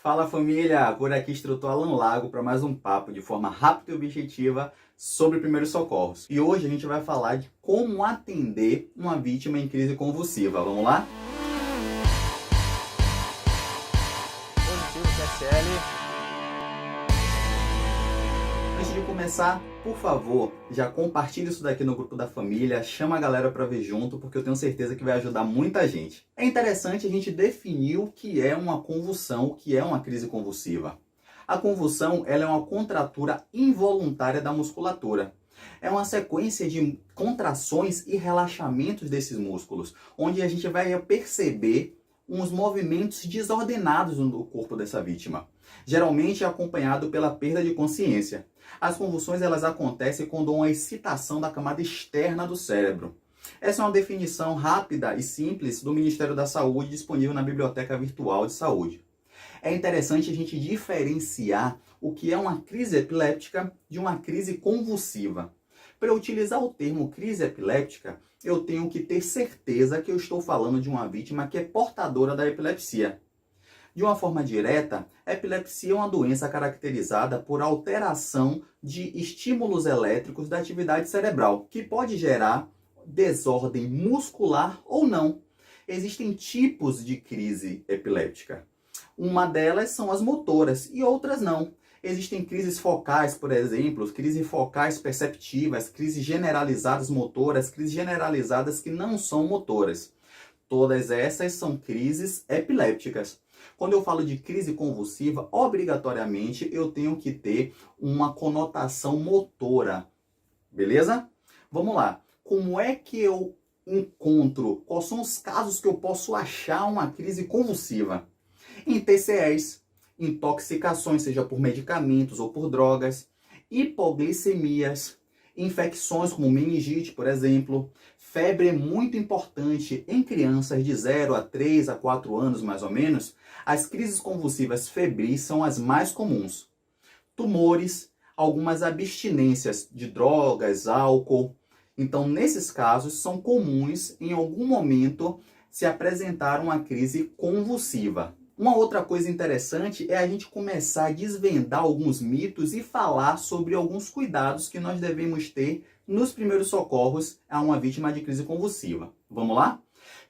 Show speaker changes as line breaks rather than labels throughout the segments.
Fala família, por aqui instrutor Alan Lago para mais um papo de forma rápida e objetiva sobre primeiros socorros. E hoje a gente vai falar de como atender uma vítima em crise convulsiva. Vamos lá?
Positivo, QSL.
Antes de começar, por favor, já compartilhe isso daqui no grupo da família, chama a galera para ver junto, porque eu tenho certeza que vai ajudar muita gente. É interessante a gente definir o que é uma convulsão, o que é uma crise convulsiva. A convulsão, ela é uma contratura involuntária da musculatura. É uma sequência de contrações e relaxamentos desses músculos, onde a gente vai perceber uns movimentos desordenados no corpo dessa vítima. Geralmente é acompanhado pela perda de consciência. As convulsões elas acontecem quando há uma excitação da camada externa do cérebro. Essa é uma definição rápida e simples do Ministério da Saúde disponível na Biblioteca Virtual de Saúde. É interessante a gente diferenciar o que é uma crise epiléptica de uma crise convulsiva. Para eu utilizar o termo crise epiléptica, eu tenho que ter certeza que eu estou falando de uma vítima que é portadora da epilepsia. De uma forma direta, a epilepsia é uma doença caracterizada por alteração de estímulos elétricos da atividade cerebral, que pode gerar desordem muscular ou não. Existem tipos de crise epiléptica. Uma delas são as motoras e outras não. Existem crises focais, por exemplo, crises focais perceptivas, crises generalizadas motoras, crises generalizadas que não são motoras. Todas essas são crises epilépticas. Quando eu falo de crise convulsiva, obrigatoriamente eu tenho que ter uma conotação motora. Beleza? Vamos lá. Como é que eu encontro? Quais são os casos que eu posso achar uma crise convulsiva? Em TCEs, intoxicações, seja por medicamentos ou por drogas, hipoglicemias, infecções como meningite, por exemplo. Febre é muito importante em crianças de 0 a 3 a 4 anos, mais ou menos. As crises convulsivas febris são as mais comuns. Tumores, algumas abstinências de drogas, álcool. Então, nesses casos, são comuns em algum momento se apresentar uma crise convulsiva. Uma outra coisa interessante é a gente começar a desvendar alguns mitos e falar sobre alguns cuidados que nós devemos ter nos primeiros socorros a uma vítima de crise convulsiva. Vamos lá?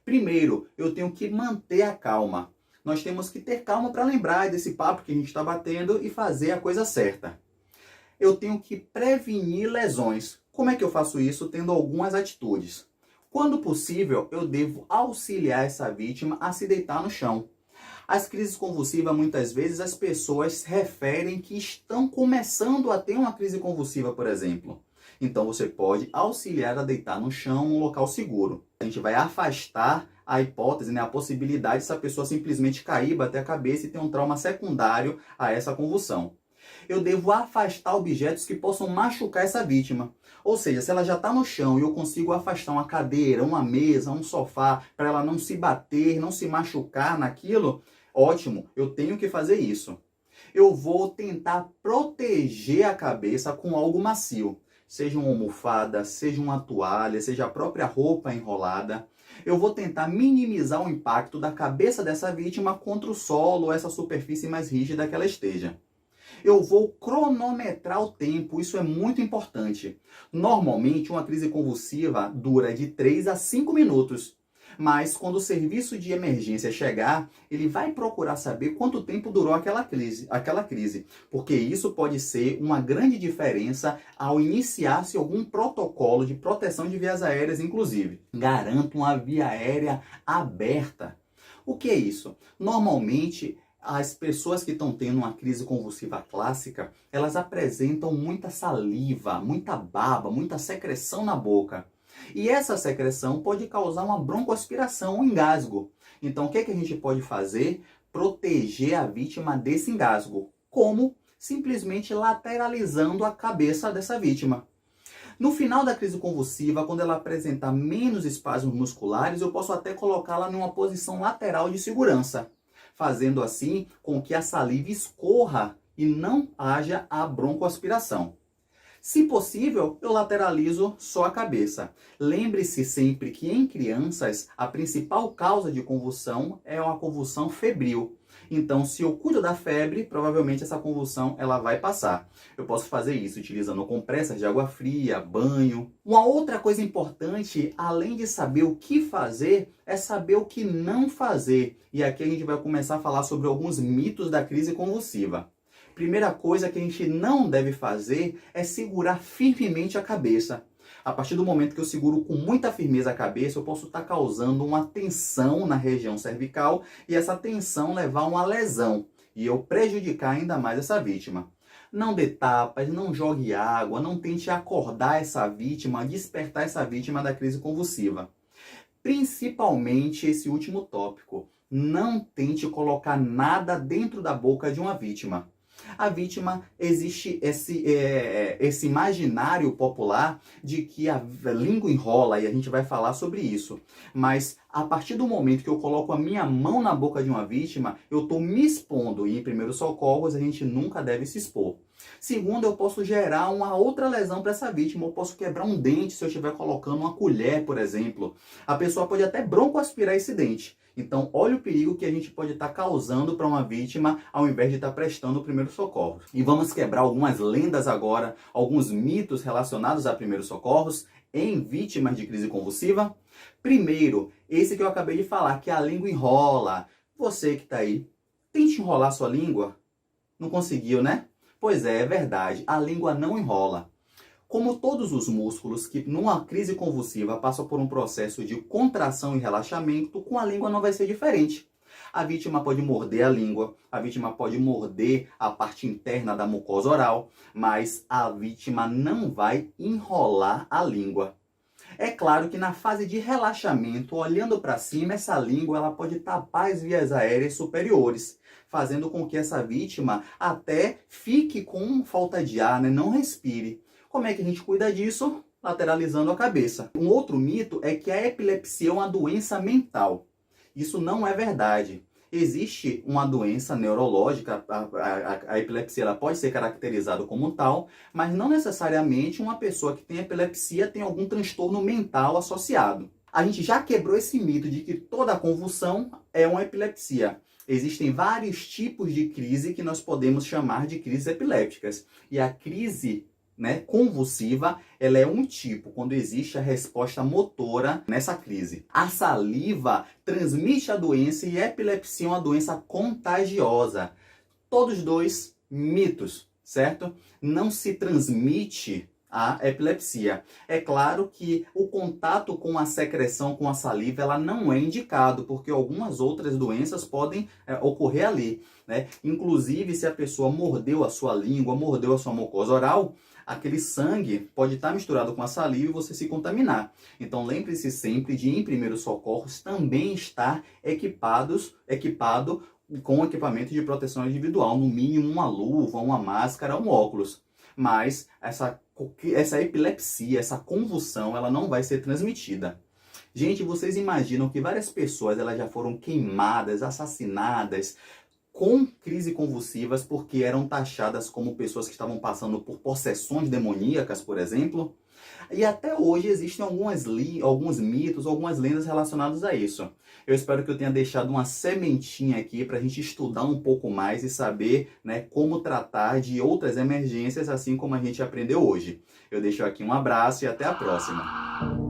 Primeiro, eu tenho que manter a calma. Nós temos que ter calma para lembrar desse papo que a gente está batendo e fazer a coisa certa. Eu tenho que prevenir lesões. Como é que eu faço isso? Tendo algumas atitudes. Quando possível, eu devo auxiliar essa vítima a se deitar no chão. As crises convulsivas, muitas vezes, as pessoas referem que estão começando a ter uma crise convulsiva, por exemplo. Então, você pode auxiliar a deitar no chão, num local seguro. A gente vai afastar a hipótese, a possibilidade dessa pessoa simplesmente cair, bater a cabeça e ter um trauma secundário a essa convulsão. Eu devo afastar objetos que possam machucar essa vítima. Ou seja, se ela já está no chão e eu consigo afastar uma cadeira, uma mesa, um sofá, para ela não se bater, não se machucar naquilo, ótimo, eu tenho que fazer isso. Eu vou tentar proteger a cabeça com algo macio. Seja uma almofada, seja uma toalha, seja a própria roupa enrolada. Eu vou tentar minimizar o impacto da cabeça dessa vítima contra o solo ou essa superfície mais rígida que ela esteja. Eu vou cronometrar o tempo, isso é muito importante. Normalmente, uma crise convulsiva dura de 3 a 5 minutos. Mas, quando o serviço de emergência chegar, ele vai procurar saber quanto tempo durou aquela crise. Porque isso pode ser uma grande diferença ao iniciar-se algum protocolo de proteção de vias aéreas, inclusive. Garanta uma via aérea aberta. O que é isso? Normalmente, as pessoas que estão tendo uma crise convulsiva clássica, elas apresentam muita saliva, muita baba, muita secreção na boca. E essa secreção pode causar uma broncoaspiração, um engasgo. Então, o que a gente pode fazer? Proteger a vítima desse engasgo. Como? Simplesmente lateralizando a cabeça dessa vítima. No final da crise convulsiva, quando ela apresentar menos espasmos musculares, eu posso até colocá-la numa posição lateral de segurança, fazendo assim com que a saliva escorra e não haja a broncoaspiração. Se possível, eu lateralizo só a cabeça. Lembre-se sempre que em crianças, a principal causa de convulsão é uma convulsão febril. Então, se eu cuido da febre, provavelmente essa convulsão ela vai passar. Eu posso fazer isso utilizando compressas de água fria, banho. Uma outra coisa importante, além de saber o que fazer, é saber o que não fazer. E aqui a gente vai começar a falar sobre alguns mitos da crise convulsiva. Primeira coisa que a gente não deve fazer é segurar firmemente a cabeça. A partir do momento que eu seguro com muita firmeza a cabeça, eu posso estar causando uma tensão na região cervical e essa tensão levar a uma lesão e eu prejudicar ainda mais essa vítima. Não dê tapas, não jogue água, não tente acordar essa vítima, despertar essa vítima da crise convulsiva. Principalmente esse último tópico, não tente colocar nada dentro da boca de uma vítima. A vítima, existe esse imaginário popular de que a língua enrola, e a gente vai falar sobre isso. Mas a partir do momento que eu coloco a minha mão na boca de uma vítima, eu estou me expondo. E em primeiros socorros, a gente nunca deve se expor. Segundo, eu posso gerar uma outra lesão para essa vítima. Eu posso quebrar um dente se eu estiver colocando uma colher, por exemplo. A pessoa pode até broncoaspirar esse dente. Então, olha o perigo que a gente pode estar causando para uma vítima ao invés de estar prestando o primeiro socorro. E vamos quebrar algumas lendas agora, alguns mitos relacionados a primeiros socorros em vítimas de crise convulsiva. Primeiro, esse que eu acabei de falar, que a língua enrola. Você que está aí, tente enrolar sua língua. Não conseguiu, né? Pois é verdade, a língua não enrola. Como todos os músculos que numa crise convulsiva passam por um processo de contração e relaxamento, com a língua não vai ser diferente. A vítima pode morder a língua, a vítima pode morder a parte interna da mucosa oral, mas a vítima não vai enrolar a língua. É claro que na fase de relaxamento, olhando para cima, essa língua ela pode tapar as vias aéreas superiores, fazendo com que essa vítima até fique com falta de ar, né? Não respire. Como é que a gente cuida disso? Lateralizando a cabeça. Um outro mito é que a epilepsia é uma doença mental. Isso não é verdade. Existe uma doença neurológica, a epilepsia ela pode ser caracterizada como tal, mas não necessariamente uma pessoa que tem epilepsia tem algum transtorno mental associado. A gente já quebrou esse mito de que toda convulsão é uma epilepsia. Existem vários tipos de crise que nós podemos chamar de crises epilépticas. E a crise convulsiva, ela é um tipo, quando existe a resposta motora nessa crise. A saliva transmite a doença e a epilepsia é uma doença contagiosa. Todos dois mitos, certo? Não se transmite a epilepsia. É claro que o contato com a secreção, com a saliva, ela não é indicado, porque algumas outras doenças podem ocorrer ali, né? Inclusive, se a pessoa mordeu a sua língua, mordeu a sua mucosa oral, aquele sangue pode estar misturado com a saliva e você se contaminar. Então lembre-se sempre de, em primeiros socorros, também estar equipado com equipamento de proteção individual, no mínimo uma luva, uma máscara, um óculos. Mas essa epilepsia, essa convulsão, ela não vai ser transmitida. Gente, vocês imaginam que várias pessoas elas já foram queimadas, assassinadas, com crise convulsivas porque eram taxadas como pessoas que estavam passando por possessões demoníacas, por exemplo. E até hoje existem alguns mitos, algumas lendas relacionadas a isso. Eu espero que eu tenha deixado uma sementinha aqui para a gente estudar um pouco mais e saber, como tratar de outras emergências, assim como a gente aprendeu hoje. Eu deixo aqui um abraço e até a próxima.